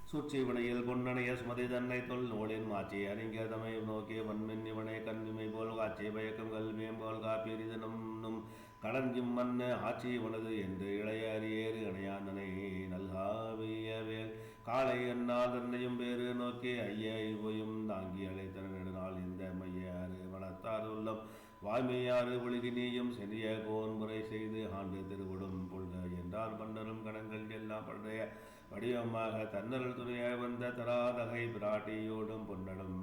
சூழ்ச்சிவினையில் கொன்னனைய சுமதி தன்னை தொல் நூலின் மாச்சி அறிஞ தமை நோக்கிய வன்மின் இவனை கண்ணிமை போல் காட்சி பயக்கம் கல்வியம் போல் காப்பீரிதனும் கடஞ்சும் மன்ன ஆட்சி உனது என்று இளைய அரியேறு அணையானனை நல்காவியவேல் காலை அண்ணால் தன்னையும் பேறு நோக்கி ஐய இவையும் தாங்கி அழைத்தன நெடுநாள் இந்த மையாறு வளர்த்தார் உள்ளம் வாய்மையாறு ஒழுகினியும் செறிய கோன்முறை செய்து ஆண்டு திருவிடும் பொழுத என்றார் மன்னரும் கணங்கள் எல்லாம் பண்டைய வடிவமாக தன்னரல் துணையாய் வந்த தராதகை பிராட்டியோடும் பொன்னடும்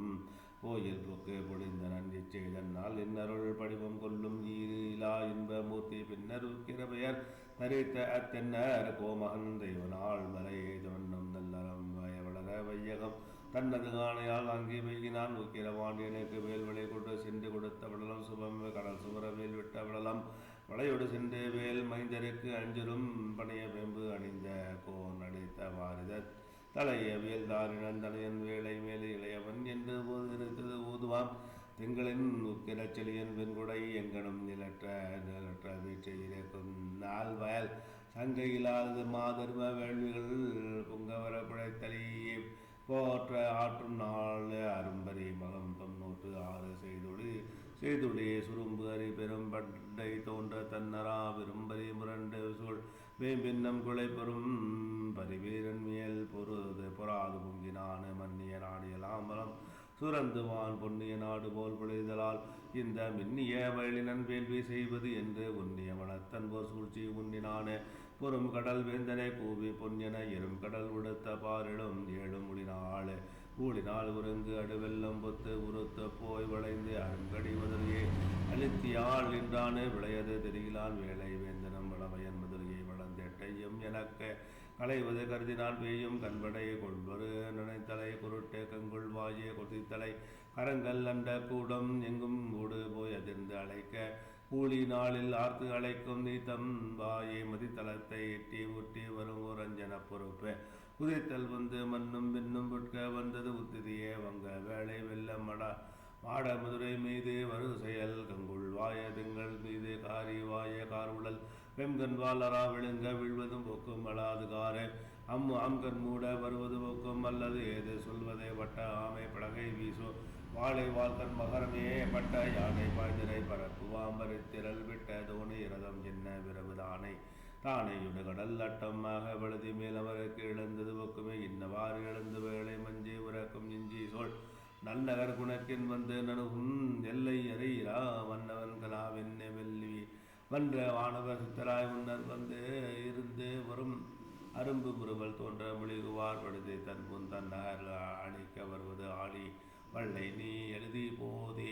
கோயில் புக்கு பொழிந்த நன்றி செய்தனால் இன்னருள் படிவம் கொள்ளும் ஈரிலா இன்ப மூர்த்தி பின்னர் உக்கிர பெயர் தரித்த அத்தென்னர் கோமகன் தெய்வனாள் மலை தோன்றும் நல்லறம் வளர வையகம் தன்னது காணையால் அங்கே வைகினான் உக்கிர வாண்டியனுக்கு வேல்வழி கொண்டு சென்று கொடுத்த விடலம் சுபம் கடல் சுவர வேல் விட்ட விடலம் வளையோடு சென்று வேல் மைந்தருக்கு அஞ்சலும் பணிய வெம்பு அணிந்த கோன் அடித்த வாரித தலைய வேல்தாரினன் தனையன் வேலை மேலே இளையவன் என்று போது இருந்தது ஊதுவான் திங்களின் உக்கிரச்செழியன் வெண்குடை எங்கனும் நிலற்ற வீட்டை இருக்கும் நாள் வயல் சங்கையிலாது மாதர்ம வேள்விகள் பொங்கவர புழைத்தலியே போற்ற ஆற்றும் நாள் அரும்பரி மகம் 96 செய்துளி சுரும்பு அறி பெரும் பண்டை தோன்ற தன்னரா விரும்பரி முரண்டு சூழ் வேம்பின்னம் குலை பெறும் பரிவீரன் மேல் பொறாது பொங்கினான மன்னிய நாடியலாம்பலம் சுரந்துவான் பொன்னிய நாடு போல் பொழிதலால் இந்த மின்னிய வயலினன் வேள்வி செய்வது என்று உன்னிய மனத்தன் போர் சூழ்ச்சி உன்னினான பொறும் கடல் வேந்தனை கூவி பொன்னியன எறும் கடல் உடுத்த பாரிடும் ஏழும் ஊழினாள் உருங்கு அடுவெல்லம் பொத்து உருத்த போய் வளைந்து அருங்கடி மதுரையை அழுத்தியாள் நின்றானு விளையது தெரியிலான் வேலை வேந்தனம் வளமையன் மதுரையை வளர்ந்தெட்டையும் எனக்கு களைவது கருதினான் பேயும் கண்படை கொள்வரு நினைத்தலை குருட்டு கங்குள் வாயே கொதித்தலை கரங்கள் அண்ட கூடம் எங்கும் ஊடு போய் அதிர்ந்து அழைக்க கூலி நாளில் ஆர்த்து அழைக்கும் நீ தம்பாயே மதித்தளத்தை எட்டி ஊட்டி வரும் ஓர் அஞ்சன பொறுப்பு குதித்தல் வந்து மண்ணும் பின்னும் புட்க வந்தது உத்திதியே வங்க வேலை வெள்ளம் மாட மதுரை மீது வரு செயல் கங்குள் வாய திங்கள் மீது காரி வாய கார்வுழல் வெம்கண் வாலரா விழுங்க விழுவதும் போக்கும் வளாது காரே ஆம்கண் மூட வருவது போக்கும் அல்லது ஏது சொல்வதே வட்ட ஆமை படகை வீசோ வாழை வாழ்க்கண் மகரமே பட்ட யானை பாய்திரை பரப்புவாம்பரை திரள் விட்ட தோணி இரதம் என்ன விரவு தானையுடு கடல் அட்டமாக வழுதி மேலவருக்கு இழந்தது போக்குமே இன்னவாறு இழந்து வேலை மஞ்சி உறக்கும் இஞ்சி சொல் நன்னகர் குணக்கின் வந்து நணுகும் எல்லை அறியா வண்ணவன் கலாவின் வெள்ளி வன்ற வானவர் சித்தராய் முன்னர் வந்து இருந்து வரும் அரும்பு முறுவல் தோன்ற மொழிகுவார் படுதை தன் முன் தன்னகர் அழிக்க வருவது ஆளி வள்ளை நீ எழுதி போதே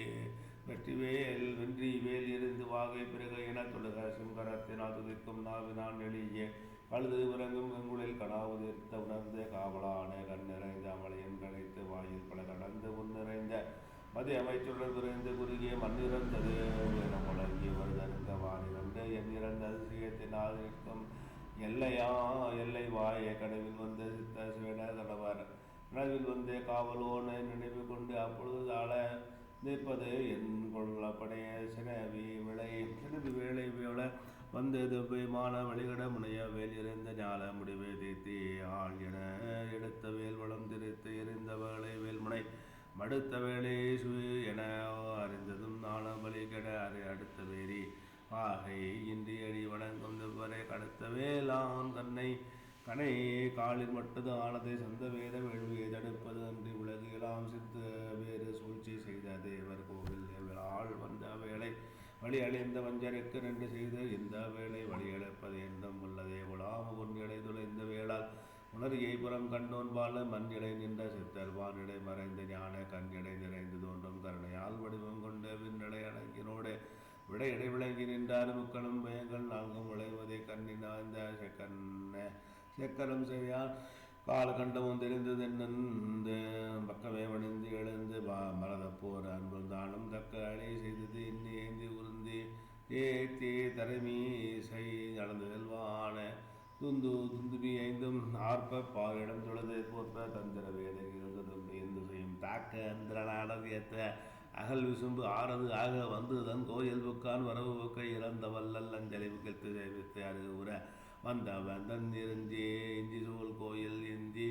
வென்றி வேல் இருந்து வாகை பிறகு என தொழுக சிங்கரத்தினால் துதிக்கும் நாவினான் எளிய கழுது உறங்கும் கங்குளில் கடாவுதிர்த்த உணர்ந்த காவலான கண் நிறைந்த அமலையன் கடைத்து வாயில் பல கடந்து முன்னிறைந்த மதி அமைச்சுடன் விரைந்து குறுகிய மண்ணிறந்தது என முழங்கி வருதருங்க வானிரண்டு என் இறந்த அதிசயத்தினால் நிற்கும் எல்லை வாய கனவில் வந்த சித்த சிவன கணவர் கனவில் வந்தே காவலோனை நினைவு கொண்டு அப்பொழுது ஆள நிற்பது என் கொள்ளப்படைய சினவி வேளை வேள வந்தது மான வழிகட முனைய வேல் எறிந்த ஞால முடிவை தீர்த்தி ஆள் என எடுத்த வேல் வளம் திரித்து எறிந்த வேளை வேல்முனை மடுத்த வேளை என அறிந்ததும் நாண பலி கெட அடுத்த வேரி ஆகை இன்றி அடி வணங்கும் வரை கடத்த வேளான் கனை காலில் மட்டது ஆனதை சந்த வேத வேள்வியை தடுப்பது அன்றி உலகு எல்லாம் சித்து வேறு சூழ்ச்சி செய்த தேவர் கோவில் ஆள் வந்த வேளை வழி அழிந்த வஞ்சருக்கு நின்று செய்து இந்த வேளை வழியழைப்பது என்றும் உள்ளதே உலாம பொன்னிடை துளைந்த வேளால் உணரியை புறம் கண்டோன் பால மண்ணிடை நின்ற சித்தர் வானிடை மறைந்த ஞான கண்ணிடை நிறைந்து தோன்றும் கருணையால் வடிவம் கொண்டு விண்ணடை அடங்கினோடு விடையடை விளங்கி நின்றார் முக்களும் பயங்கள் நான்கும் விளைவதை கண்ணினாய்ந்த செக்கரம் செய்யார் கால கண்டமும் தெரிந்தது என்னந்த பக்கமே வணிந்து எழுந்து மரத போர் அன்பு தானும் தக்க அழை செய்தது இன்னி ஏந்தி உருந்தி ஏத்தி தரைமீசை நடந்து செல்வான துந்துபி ஐந்தும் ஆர்ப்ப பாரிடம் தொழுது போற்ப தந்திர வேதம் எந்து செய்யும் தாக்க அந்திரனானது ஏற்ற அகல் விசும்பு ஆறது ஆக வந்து தன் கோயில் புக்கான் வரவு புக்க இறந்த வல்லல் அஞ்சலி புக்கித்து ஜெயித்து அருகு உற வந்தவன் தன் இஞ்சி சூழ் கோயில் இஞ்சி